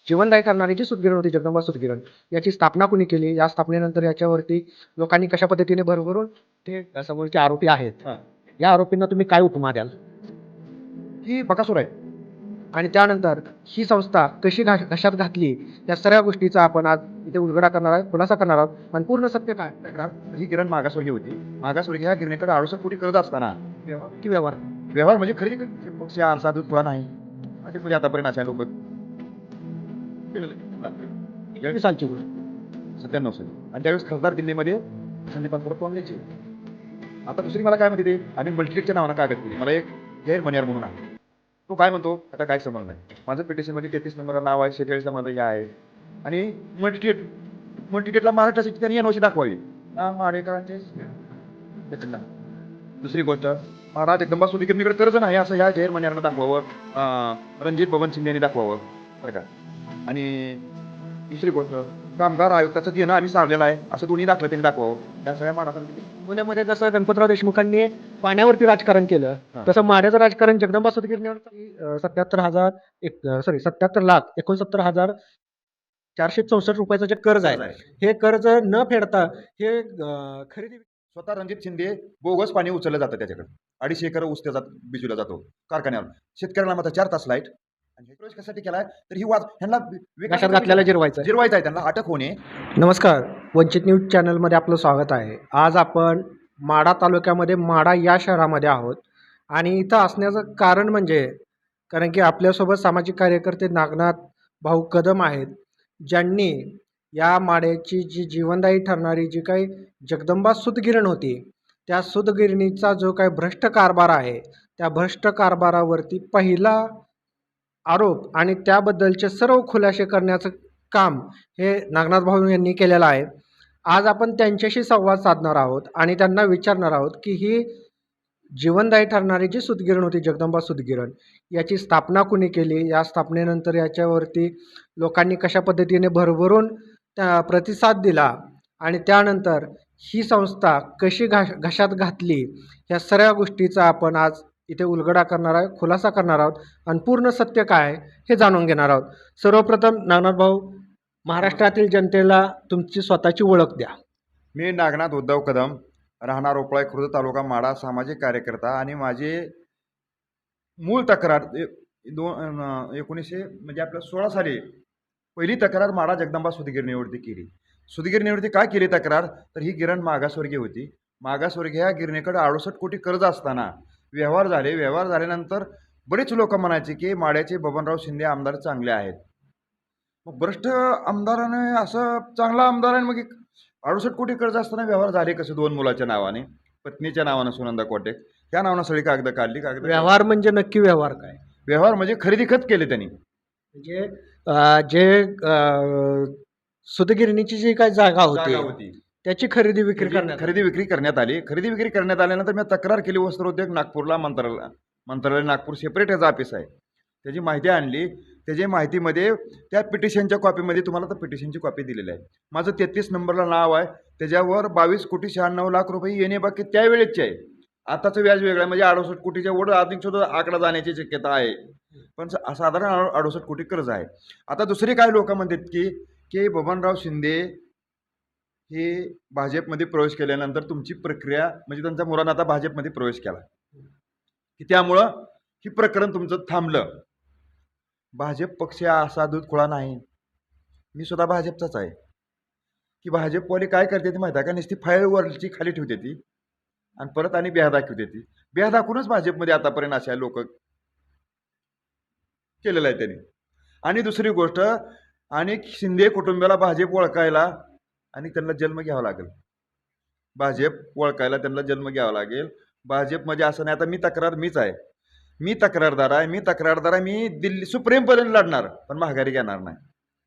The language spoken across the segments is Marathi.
जीवनदायी करणारी जी सूतगिरण होती जगदंबा सूतगिरण याची स्थापना कुणी केली? या स्थापनेनंतर याच्यावरती लोकांनी कशा पद्धतीने भरभरून ते समोरचे आरोपी आहेत, हां. या आरोपींना तुम्ही काय उपमा द्याल? ही बकासूर आहे. आणि त्यानंतर ही संस्था कशी घशात घातली, या सगळ्या गोष्टीचा आपण आज इथे उलगडा करणार आहोत, खुलासा करणार आहोत आणि पूर्ण सत्य काय तक्रार ही गिरण मागासवर्गीय होती. मागासवर्गीय ह्या गिरणीकडे 68 कोटी कर्ज असताना की व्यवहार व्यवहार म्हणजे खरेदी पक्ष आरसा दूध पुळा नाही. असे म्हणजे आतापर्यंत अशा लोक किती सालची गोष्ट? 97 साली आणि त्यावेळेस खासदार दिल्लीमध्ये संदीपान परत वांग्याचे. आता दुसरी मला काय म्हणते ते आम्ही मल्टीटेकच्या नावानं कागद केली. मला एक जैर मनियार म्हणून आहे. तो काय म्हणतो आता काय समज नाही. माझं पिटिशनमध्ये 33 नंबरला नाव आहे, 46ला माझं हे आहे आणि मल्टीटेटला महाराष्ट्रासाठी त्यांनी एनओसी दाखवावी. माडेकरांचे दुसरी गोष्ट महाराज जगदंबा सूतगिरणीकडे कर्ज नाही असं ह्या जैर मनियारनं दाखवावं. रणजित बबन शिंदे यांनी दाखवावं बरं का. आणि दुसरी गोष्ट कामगार आयुक्ताचं देणं आम्ही सांगलेलं आहे असं दोन्ही दाखलं त्यांनी दाखवावं. त्या सगळ्या महाराष्ट्रात पुण्यामध्ये जसं गणपतराव देशमुखांनी पाण्यावरती राजकारण केलं, हां. तसं माड्याचं राजकारण जगदंबा सूतगिरणीवर 77,464,464 रुपयाचं जे कर्ज आहे, हे कर्ज न फेडता हे खरेदी स्वतः रणजित शिंदे बोगस पाणी उचललं जातं त्याच्याकडे. 250 एकर ऊस त्याचा बिजूला जातो कारखान्यावर. शेतकऱ्याला मात्र 4 तास लाईट. आणि हे प्रवेश कशासाठी केलाय तर ही वाद ह्यांना घशात घातल्याला जिरवायचं आहे. जिरवायचं आहे, त्यांना अटक होणे. नमस्कार, वंचित न्यूज चॅनलमध्ये आपलं स्वागत आहे. आज आपण माढा तालुक्यामध्ये माढा या शहरामध्ये आहोत आणि इथं असण्याचं कारण म्हणजे कारण की आपल्यासोबत सामाजिक कार्यकर्ते नागनाथ भाऊ कदम आहेत, ज्यांनी या माड्याची जी जीवनदायी ठरणारी जी काही जगदंबा सूतगिरण होती, त्या सूतगिरणीचा जो काही भ्रष्ट कारभार आहे, त्या भ्रष्ट कारभारावरती पहिला आरोप आणि त्याबद्दलचे सर्व खुलासे करण्याचं काम हे नागनाथ भाऊ यांनी केलेलं आहे. आज आपण त्यांच्याशी संवाद साधणार आहोत आणि त्यांना विचारणार आहोत की ही जीवनदायी ठरणारी जी सूतगिरण होती जगदंबा सूतगिरण, याची स्थापना कुणी केली? या स्थापनेनंतर याच्यावरती लोकांनी कशा पद्धतीने भरभरून त्या प्रतिसाद दिला आणि त्यानंतर ही संस्था कशी घशात घातली, या सगळ्या गोष्टीचा आपण आज इथे उलगडा करणार आहोत, खुलासा करणार आहोत आणि पूर्ण सत्य काय आहे हे जाणून घेणार आहोत. सर्वप्रथम नागनाथ भाऊ, महाराष्ट्रातील जनतेला तुमची स्वतःची ओळख द्या. मी नागनाथ उद्धव कदम, राहणार ओपळाई, खुर्द तालुका माढा, सामाजिक कार्यकर्ता. आणि माझे मूळ तक्रार 1900 म्हणजे आपल्या 16 साली पहिली तक्रार माढा जगदंबा सूतगिरणीवरती केली. सूतगिरणीवरती काय केली तक्रार तर ही गिरण मागासवर्गीय होती. मागासवर्गीय ह्या गिरणीकडे 68 कोटी कर्ज असताना व्यवहार झाले. व्यवहार झाल्यानंतर बरेच लोक म्हणायचे की माड्याचे बबनराव शिंदे आमदार चांगले आहेत. मग भ्रष्ट आमदाराने असं चांगला आमदार आहे मग 68 कोटी कर्ज असताना व्यवहार झाले कसे? 2 मुलाच्या नावाने, पत्नीच्या नावानं सुनंदा कोटेक, त्या नावानं सगळी कागद काढली. व्यवहार म्हणजे नक्की व्यवहार काय? व्यवहार म्हणजे खरेदी खत केले त्यांनी. म्हणजे सूतगिरणीची जी काही जागा जागा होती होती त्याची खरेदी विक्री त्याची करण्यात खरेदी विक्री करण्यात आली. खरेदी विक्री करण्यात आल्यानंतर मी तक्रार केली वस्त्रोद्योग नागपूरला, मंत्रालय नागपूर सेपरेट याचं ऑफिस आहे. त्याची माहिती आणली. त्याच्या माहितीमध्ये त्या पिटिशनच्या कॉपीमध्ये तुम्हाला तर पिटिशनची कॉपी दिलेली आहे. माझं 33 नंबरला नाव आहे. त्याच्यावर 22,96,00,000 रुपये येणे बाकी त्यावेळेसचे आहे. आताचं व्याज वेगळं आहे, म्हणजे 68 कोटीच्या वर अधिक सुद्धा आकडा जाण्याची शक्यता आहे. पण साधारण 68 कोटी कर्ज आहे. आता दुसरे काय लोक म्हणतात की बबनराव शिंदे हे भाजपमध्ये प्रवेश केल्यानंतर तुमची प्रक्रिया म्हणजे त्यांचा मुलांना आता भाजपमध्ये प्रवेश केला की त्यामुळं ही प्रकरण तुमचं थांबलं. भाजप पक्ष असा दूध खुळा नाही. मी सुद्धा भाजपचाच आहे. की भाजपवाले काय करते ती माहिती आहे का? नुसती फाईलवरची खाली ठेवते ती आणि परत आणि ब्याह दाखवते ती. ब्याह दाखवूनच भाजपमध्ये आतापर्यंत अशा लोक केलेलं आहे त्यांनी. आणि दुसरी गोष्ट, अनेक शिंदे कुटुंबाला भाजप ओळखायला आणि त्यांना जन्म घ्यावा लागेल. भाजप ओळखायला त्यांना जन्म घ्यावा लागेल. भाजपमध्ये असं नाही. आता मीच आहे. मी तक्रारदार आहे. मी दिल्ली सुप्रीमपर्यंत लढणार, पण माघारी घेणार नाही.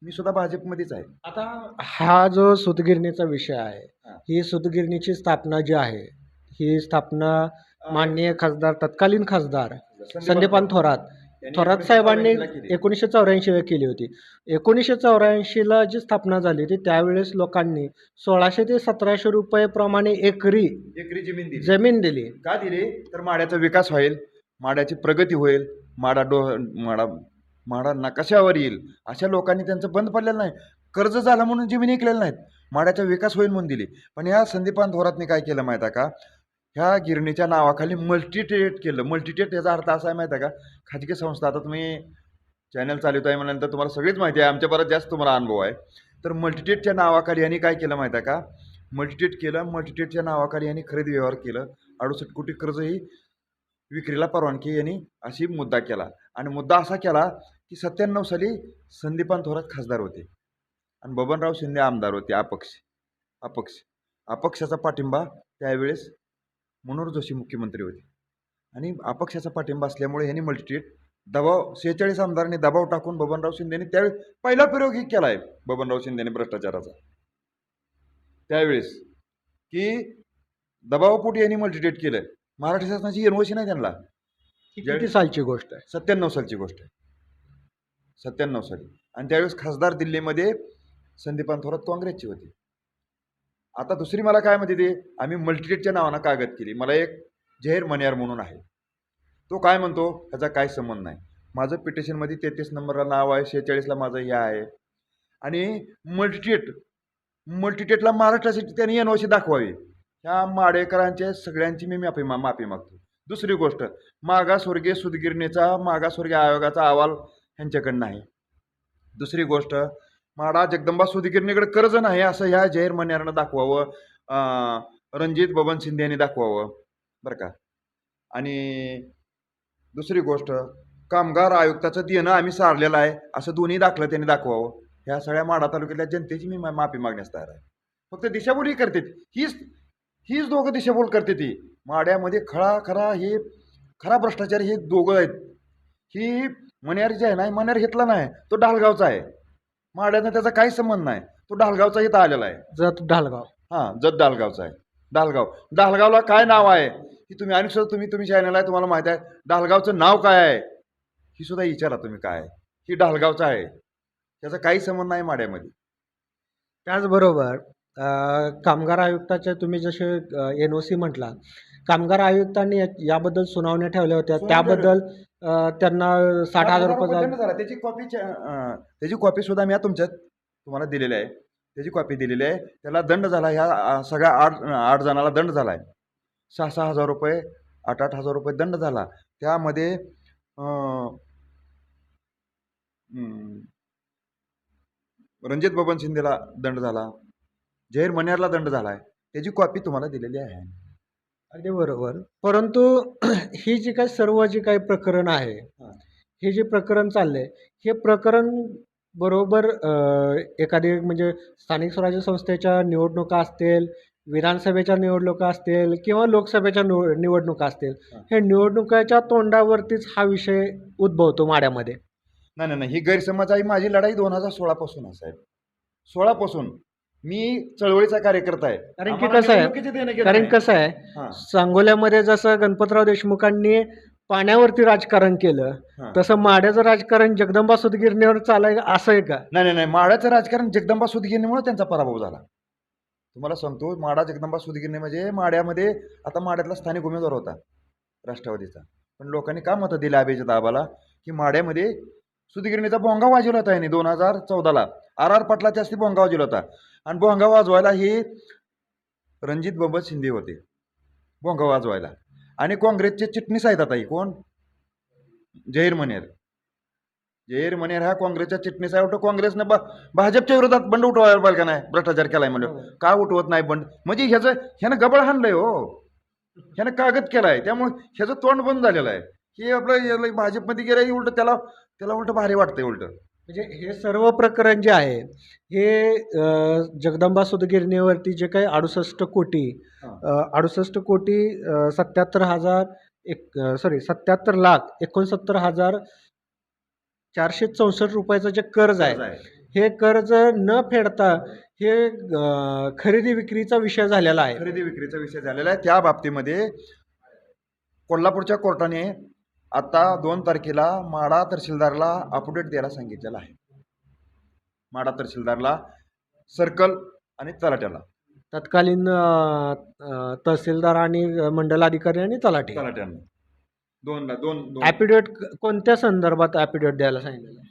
मी सुद्धा भाजपमध्येच आहे. आता हा जो सूतगिरणीचा विषय आहे, हां. ही सूतगिरणीची स्थापना जी आहे, ही स्थापना माननीय खासदार, तत्कालीन खासदार संदीपान थोरात साहेबांनी 1984 केली होती. 1984ला जी स्थापना झाली होती त्यावेळेस लोकांनी 1600 ते 1700 रुपये प्रमाणे एकरी जमीन दिली. का दिली तर माड्याचा विकास होईल, माड्याची प्रगती होईल, माडा माडा नकाशावर येईल अशा लोकांनी त्यांचं बंद पडलेलं नाही. कर्ज झालं म्हणून जमिनी ऐकलेल्या नाहीत. माड्याचा विकास होईल म्हणून दिली. पण या संदीपान थोरातने काय केलं माहीत आहे का? ह्या गिरणीच्या नावाखाली मल्टीटेट केलं. मल्टीटेट याचा अर्थ असा आहे माहीत आहे का? खाजगी संस्था, आता तुम्ही चॅनल चालवत आहे म्हटल्यानंतर तुम्हाला सगळीच माहिती आहे, आमच्या बराच जास्त तुम्हाला अनुभव आहे. तर मल्टीटेटच्या नावाखाली यांनी काय केलं माहीत आहे का? मल्टीटेट केलं. मल्टीटेटच्या नावाखाली यांनी खरेदी व्यवहार केलं. 68 कोटी कर्ज ही विक्रीला परवानगी यांनी अशी मुद्दा केला. आणि मुद्दा असा केला की 97 साली संदीपान थोरात खासदार होते आणि बबनराव शिंदे आमदार होते, अपक्ष अपक्षाचा पाठिंबा त्यावेळेस मनोहर जोशी मुख्यमंत्री होते आणि अपक्षाचा पाठिंबा असल्यामुळे यांनी मल्टीटेट दबाव 46 आमदारांनी दबाव टाकून बबनराव शिंदेने त्यावेळी पहिला प्रयोग ही केला आहे बबनराव शिंदेने भ्रष्टाचाराचा त्यावेळेस, की दबावपोटी यांनी मल्टीटेट केलं. मराठी शासनाची एनओसी नाही त्यांना. ही किती सालची गोष्ट आहे? 97 सालची गोष्ट आहे. 97 साली. आणि त्यावेळेस खासदार दिल्लीमध्ये संदीपान थोरात काँग्रेसचे होते. आता दुसरी मला काय म्हणते ते, आम्ही मल्टीटेटच्या नावानं कागद केली. मला एक जहीर मनियार म्हणून आहे, तो काय म्हणतो ह्याचा काय संबंध नाही. माझं पिटिशनमध्ये 33 नंबरला नाव आहे, 46ला माझं हे आहे. आणि मल्टीटेटला महाराष्ट्रासाठी त्यांनी एनओसी दाखवावी. ह्या माडेकरांच्या सगळ्यांची मी माफी मागतो. दुसरी गोष्ट, मागासवर्गीय सुदगिरणीचा मागासवर्गीय आयोगाचा अहवाल ह्यांच्याकडनं आहे. दुसरी गोष्ट, माडा जगदंबा सुदगिरणीकडे कर्ज नाही असं ह्या जहीर मनियारनं दाखवावं, रणजित बबन शिंदे यांनी दाखवावं बरं का. आणि दुसरी गोष्ट, कामगार आयुक्ताचं देणं आम्ही सारलेलं आहे असं दोन्ही दाखलं त्यांनी दाखवावं. ह्या सगळ्या माडा तालुक्यातल्या जनतेची मी माफी मागण्यास तयार आहे. फक्त दिशाभूलही करते हीच दोघं दिशाभूल करते ती. माड्यामध्ये खरा भ्रष्टाचारी हे दोघं आहेत. ही मनियार जे आहे ना, मनियार घेतला नाही, तो ढालगावचा आहे. माड्यानं त्याचा काही संबंध नाही, तो ढालगावचा इथं आलेला आहे. जत ढालगाव. जत ढालगावचा आहे. ढालगावला काय नाव आहे ही तुम्ही, आणि सुद्धा तुम्ही चॅनल आहे, तुम्हाला माहिती आहे ढालगावचं नाव काय आहे ही सुद्धा विचारा तुम्ही. काय ही ढालगावचा आहे, त्याचा काही संबंध नाही माड्यामध्ये. त्याचबरोबर कामगार आयुक्ताचे तुम्ही जसे एनओसी म्हटला, कामगार आयुक्तांनी याबद्दल सुनावण्या ठेवल्या होत्या. त्याबद्दल त्यांना 60,000 रुपये दंड झाला. त्याची कॉपी सुद्धा मी तुम्हाला दिलेली आहे. त्याची कॉपी दिलेली आहे. त्याला दंड झाला, ह्या सगळ्या आठ जणाला दंड झाला आहे. 6,000 रुपये, 8,000 रुपये दंड झाला. त्यामध्ये रणजित बबन शिंदेला दंड झाला, जहीर मनियारला दंड झाला आहे. त्याची कॉपी तुम्हाला दिलेली आहे. अगदी बरोबर. परंतु ही जी काही सर्व जी काही प्रकरण आहे, हे जे प्रकरण चाललंय, हे प्रकरण बरोबर एखादी म्हणजे स्थानिक स्वराज्य संस्थेच्या निवडणुका असतील, विधानसभेच्या निवडणुका असतील किंवा लोकसभेच्या निवडणुका असतील, हे निवडणुकाच्या तोंडावरतीच हा विषय उद्भवतो माड्यामध्ये. नाही, ही गैरसमज आहे. माझी लढाई 2016 पासून आहे साहेब. 16 पासून मी चळवळीचा कार्यकर्ता आहे. कारण कसं आहे, सांगोल्यामध्ये जसं गणपतराव देशमुखांनी पाण्यावरती राजकारण केलं, तसं माड्याचं राजकारण जगदंबा सुदगिरणीवर चालाय असं आहे का? नाही, माड्याचं राजकारण जगदंबा सुदगिरणीमुळे त्यांचा पराभव झाला. तुम्हाला सांगतो, माडा जगदंबा सुदगिरणी म्हणजे माड्यामध्ये आता माड्यातला स्थानिक उमेदवार होता राष्ट्रवादीचा, पण लोकांनी का मतं दिली अभिजित आबाला, की माड्यामध्ये सुदगिरणीचा भोंगा वाजवला होता यांनी 2014ला. RR पाटलाच्या असती भोंगा वाजवला होता. आणि भोंगा वाजवायला ही रणजित बबन शिंदे होते भोंगा वाजवायला. आणि काँग्रेसचे चिटणीस आहेत आता, ही कोण, जहीर मनियार हा काँग्रेसच्या चिटणीस आहे. काँग्रेसनं भाजपच्या विरोधात बंड उठवायला पाहिजे का नाही, भ्रष्टाचार केलाय म्हणून. का उठवत नाही बंड? म्हणजे ह्यानं गबळ हाणलंय हो, ह्यानं कागद केलाय, त्यामुळे ह्याचं तोंड बंद झालेलं आहे. हे आपलं भाजपमध्ये गेलं, उलट त्याला उलट भारी वाटतंय उलट. म्हणजे हे सर्व प्रकरण जे आहे, हे जगदंबा सुदगिरणीवरती जे काही 68 कोटी 77,69,464 रुपयाचं जे कर्ज आहे, हे कर्ज न फेडता हे खरेदी विक्रीचा विषय झालेला आहे. त्या बाबतीमध्ये कोल्हापूरच्या कोर्टाने आता 2 तारखेला माडा तहसीलदारला अपडेट द्यायला सांगितलेलं आहे. माडा तहसीलदारला, सर्कल आणि तलाट्याला, तत्कालीन तहसीलदार आणि मंडलाधिकारी आणि तलाट्यांना. दोनला दोन दोन ॲफिडेविट कोणत्या संदर्भात ॲफिडेविट द्यायला सांगितलेलं आहे?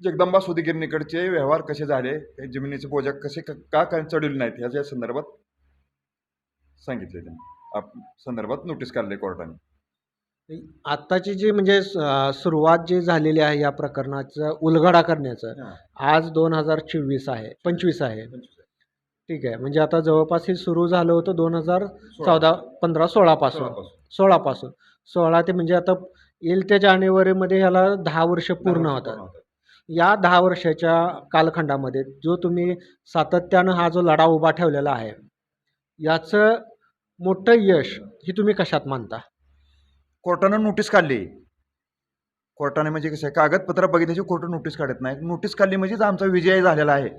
जगदंबा सुधीगिरणीकडचे व्यवहार कसे झाले, ते जमिनीचे बोजा कसे का चढवले नाहीत ह्याच्या संदर्भात सांगितले त्यांनी. संदर्भात नोटीस काढले कोर्टाने. आत्ताची जी म्हणजे सुरुवात जी झालेली आहे या प्रकरणाचं उलगडा करण्याचं, हां. आज 2024 आहे 25 आहे. ठीक आहे. म्हणजे आता जवळपास हे सुरू झालं होतं 2014 15 16 पासून. 16 पासून 16 ते म्हणजे आता येईल त्या जानेवारीमध्ये ह्याला 10 वर्ष पूर्ण होतात. या 10 वर्षाच्या कालखंडामध्ये जो तुम्ही सातत्यानं हा जो लढा उभा ठेवलेला आहे, याचं मोठं यश हे तुम्ही कशात मानता? कोर्टानं नोटीस काढली. कोर्टाने म्हणजे कसं आहे, कागदपत्र बघितल्याची कोर्ट नोटीस काढत नाही. नोटीस काढली म्हणजेच आमचा विजय झालेला आहे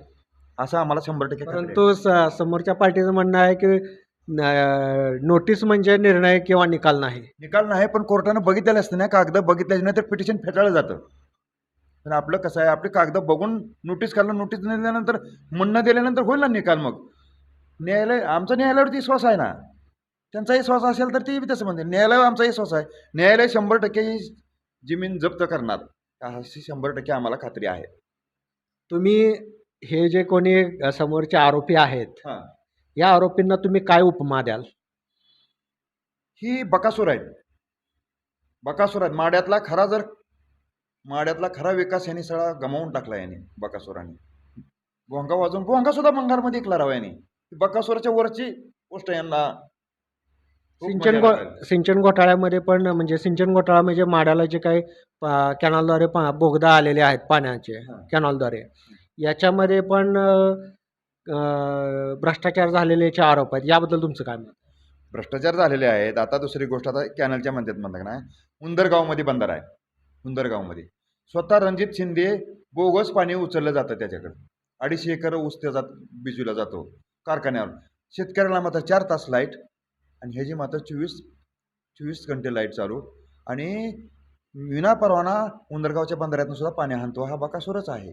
असं आम्हाला 100% खात्री आहे. परंतु समोरच्या पार्टीचं म्हणणं आहे की नोटीस म्हणजे निर्णय किंवा निकाल नाही. निकाल नाही, पण कोर्टानं बघितलेलं असतं ना, कागद बघितल्याच्या नंतर पिटिशन फेटाळलं जातं. पण आपलं कसं आहे, आपली कागद बघून नोटीस काढलं, नोटीस दिल्यानंतर म्हणणं दिल्यानंतर होईल ना निकाल. मग न्यायालय, आमचा न्यायालयावरती विश्वास आहे ना. त्यांचा विश्वास असेल तर ते बी तसं म्हणते. न्यायालयावर आमचा विश्वास आहे. न्यायालय 100% ही जमीन जप्त करणार अशी 100% आम्हाला खात्री आहे. तुम्ही हे जे कोणी समोरचे आरोपी आहेत, हां, या आरोपींना तुम्ही काय उपमा द्याल? ही बकासूर आहेत. बकासूर आहेत. माड्यातला खरा विकास यांनी सगळा गमावून टाकला यांनी, बकासुरांनी. भोंगा वाजवून भोंगा सुद्धा भंगारमध्ये ऐकला राव यांनी. बकासुराच्या वरची गोष्ट यांना खूप सिंचन मजा वाटेल. सिंचन घोटाळ्यामध्ये पण म्हणजे सिंचन घोटाळा म्हणजे माड्याला जे काही कॅनॉलद्वारे बोगदा आलेले आहेत पाण्याचे हां. कॅनॉलद्वारे, याच्यामध्ये पण भ्रष्टाचार झालेल्याचे आरोप आहेत. याबद्दल तुमचं काय मत? भ्रष्टाचार झालेले आहेत. आता दुसरी गोष्ट, आता कॅनलच्या म्हणतात का नाही, उंदरगावमध्ये बंदर आहे. उंदरगावमध्ये स्वतः रणजित शिंदे बोगस पाणी उचललं जातं त्याच्याकडे. 250 एकर ऊस त्याचा बिजूला जातो कारखान्यावर. शेतकऱ्याला मात्र 4 तास लाईट आणि ह्याची मात्र 24 घंटे लाईट चालू. आणि विनापरवाना उंदरगावच्या बंदरातून सुद्धा पाणी हाणतो हा बकासूरच आहे.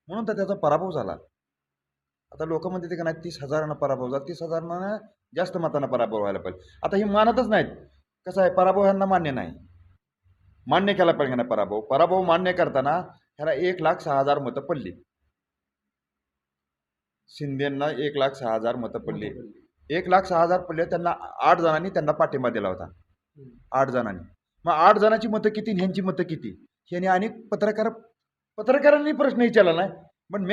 म्हणून तर त्याचा पराभव झाला. आता लोक म्हणते का नाही 30,000 पराभव झाला, 30,000 जास्त मतांना पराभव व्हायला पाहिजे. आता ही मानतच नाहीत. कसं आहे, पराभव ह्यांना मान्य नाही. मान्य केला पाहिजे ना पराभव मान्य करताना ह्याला 1,06,000 मतं पडली. शिंदेंना 1,06,000 मतं पडली. 1,06,000 पडले. त्यांना 8 जणांनी त्यांना पाठिंबा दिला होता. 8 जणांनी. मग 8 जणांची मतं किती आणि ह्यांची मतं किती, ह्याने अनेक पत्रकारांनी प्रश्न विचारला नाही. पण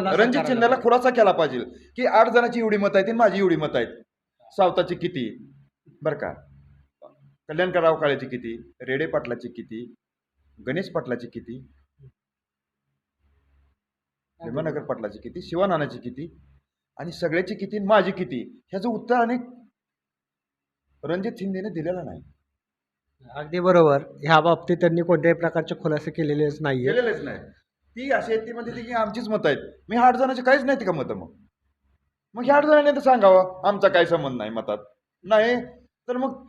रणजित शिंदेला खुलासा केला पाहिजे की 8 जणांची एवढी मतं आहेत आणि माझी एवढी मतं आहेत. सावताची किती बरं का, कल्याणराव काळेची किती, रेडे पाटलाची किती, गणेश पाटलाची किती, भीमानगर पाटलाची किती, शिवानानाची किती आणि सगळ्याची किती, माझी किती, ह्याचं उत्तर अनेक रणजित शिंदेने दिलेलं नाही. अगदी बरोबर. ह्या बाबतीत त्यांनी कोणत्याही प्रकारचे खुलासे केलेलेच नाहीये. केलेलंच नाही. ती अशी आहेत, ती म्हणते की आमचीच मतं आहेत. मी 8 जणांची काहीच नाही का मतं. मग ह्या 8 जणांनी तर सांगावं आमचा काय संबंध नाही मतात. नाही तर मग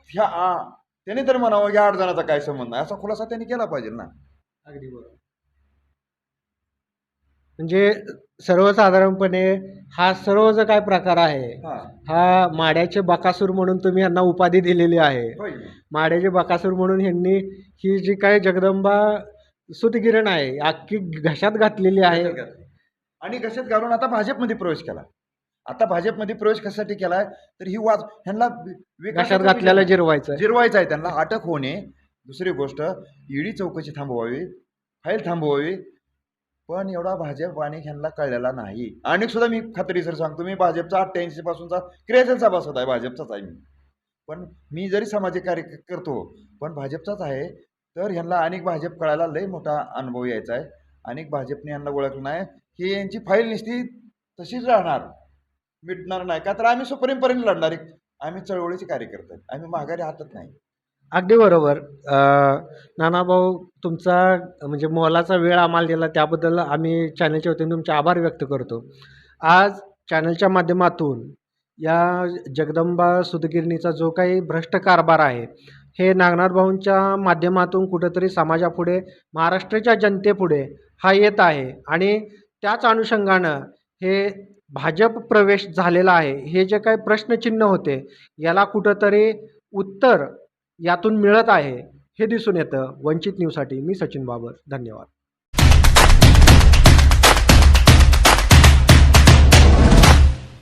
त्यांनी तर म्हणावं या 8 जणांचा काय संबंध नाही, असा खुलासा त्यांनी केला पाहिजे ना. अगदी बरोबर. म्हणजे सर्वसाधारणपणे हा सर्व जो काय प्रकार आहे, हा माड्याचे बकासूर म्हणून तुम्ही यांना उपाधी दिलेली आहे. माड्याचे बकासूर म्हणून ह्यांनी ही जी काय जगदंबा सुतगिरण आहे अख्खी घशात घातलेली आहे. आणि घशात घालून आता भाजपमध्ये प्रवेश केला. आता भाजपमध्ये प्रवेश कशासाठी केलाय तर ही ह्यांना घशात घातल्याला जिरवायचं आहे. त्यांना अटक होणे. दुसरी गोष्ट, ईडी चौकशी थांबवावी, फाईल थांबवावी. पण एवढा भाजप आणि ह्यांना कळलेला नाही. आणि सुद्धा मी खात्रीशीर सांगतो, मी भाजपचा 88 पासूनचा क्रियाशील सभासद आहे, भाजपचाच आहे मी. पण मी जरी सामाजिक कार्य करतो पण भाजपचाच आहे. तर ह्यांना अनेक भाजप कळायला लय मोठा अनुभव यायचा आहे. अनेक भाजपने यांना ओळखलं नाही. ही यांची फाईल नुसती तशीच राहणार, मिटणार नाही. का तर आम्ही सुप्रीमपर्यंत लढणार आहे. आम्ही चळवळीचे कार्यकर्ते आहेत. आम्ही माघारी हातत नाही. अगदी बरोबर. नानाभाऊ, तुमचा म्हणजे मोलाचा वेळ आम्हाला दिला त्याबद्दल आम्ही चॅनलच्या वतीने तुमचे आभार व्यक्त करतो. आज चॅनलच्या माध्यमातून या जगदंबा सुतगिरणीचा जो काही भ्रष्ट कारभार आहे, हे नागनाथ भाऊंच्या माध्यमातून कुठंतरी समाजापुढे, महाराष्ट्राच्या जनतेपुढे हा येत आहे. आणि त्याच अनुषंगानं हे भाजप प्रवेश झालेला आहे. हे जे काही प्रश्नचिन्ह होते, याला कुठंतरी उत्तर यातून मिळत आहे हे दिसून येतं. वंचित न्यूजसाठी मी सचिन बाबर. धन्यवाद.